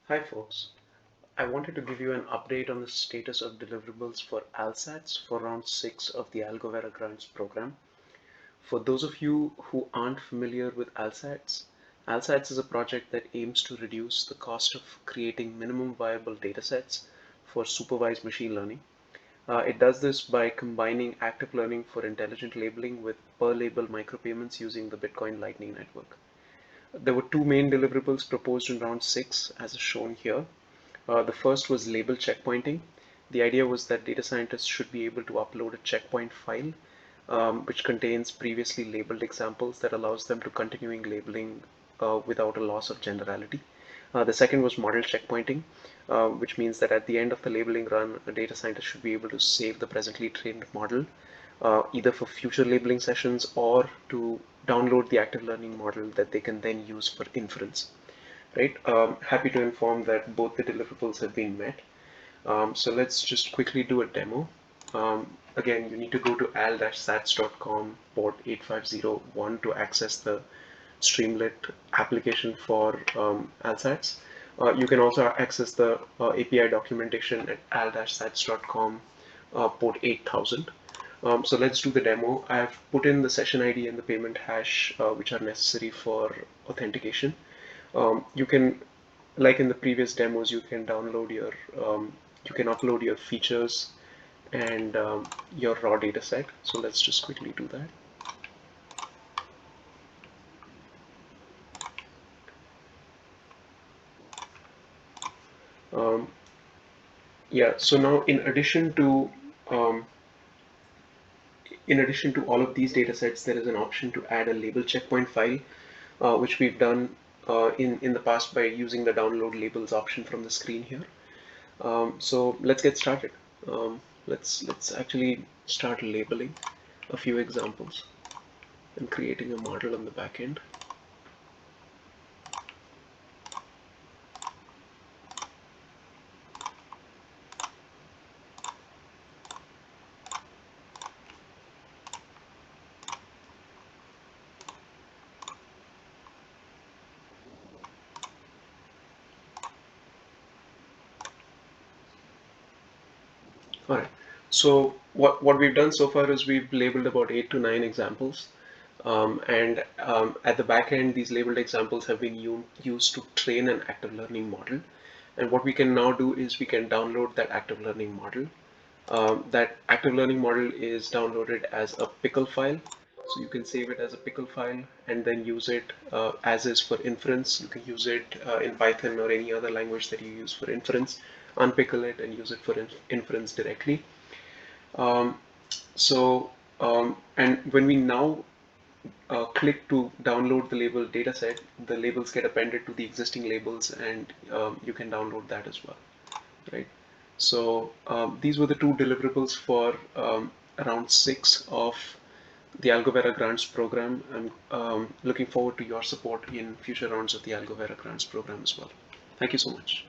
Hi folks, I wanted to give you an update on the status of deliverables for ALsats for round 6 of the Algovera Grants Program. For those of you who aren't familiar with ALsats is a project that aims to reduce the cost of creating minimum viable datasets for supervised machine learning. It does this by combining active learning for intelligent labeling with per label micropayments using the Bitcoin Lightning Network. There were two main deliverables proposed in round 6 as shown here. The first was label checkpointing. The idea was that data scientists should be able to upload a checkpoint file which contains previously labeled examples that allows them to continuing labeling without a loss of generality. The second was model checkpointing, which means that at the end of the labeling run, a data scientist should be able to save the presently trained model either for future labeling sessions or to download the active learning model that they can then use for inference. Right? Happy to inform that both the deliverables have been met. So let's just quickly do a demo. Again, you need to go to al-sats.com port 8501 to access the Streamlit application for ALsats. You can also access the API documentation at al-sats.com port 8000. So let's do the demo. I've put in the session ID and the payment hash, which are necessary for authentication. You can, like in the previous demos, you can download your, you can upload your features and your raw data set. So let's just quickly do that. Yeah, so now in addition to all of these data sets, there is an option to add a label checkpoint file, which we've done in the past by using the download labels option from the screen here. So let's get started. Let's actually start labeling a few examples and creating a model on the back end. All right. So what we've done so far is we've labeled about 8 to 9 examples. At the back end, these labeled examples have been used to train an active learning model. And what we can now do is we can download that active learning model. That active learning model is downloaded as a pickle file. So you can save it as a pickle file and then use it as is for inference. You can use it in Python or any other language that you use for inference, unpickle it and use it for inference directly. Um, and when we now click to download the label dataset, the labels get appended to the existing labels and you can download that as well, right? So these were the two deliverables for round 6 of the Algovera Grants Program. I'm looking forward to your support in future rounds of the Algovera Grants Program as well. Thank you so much.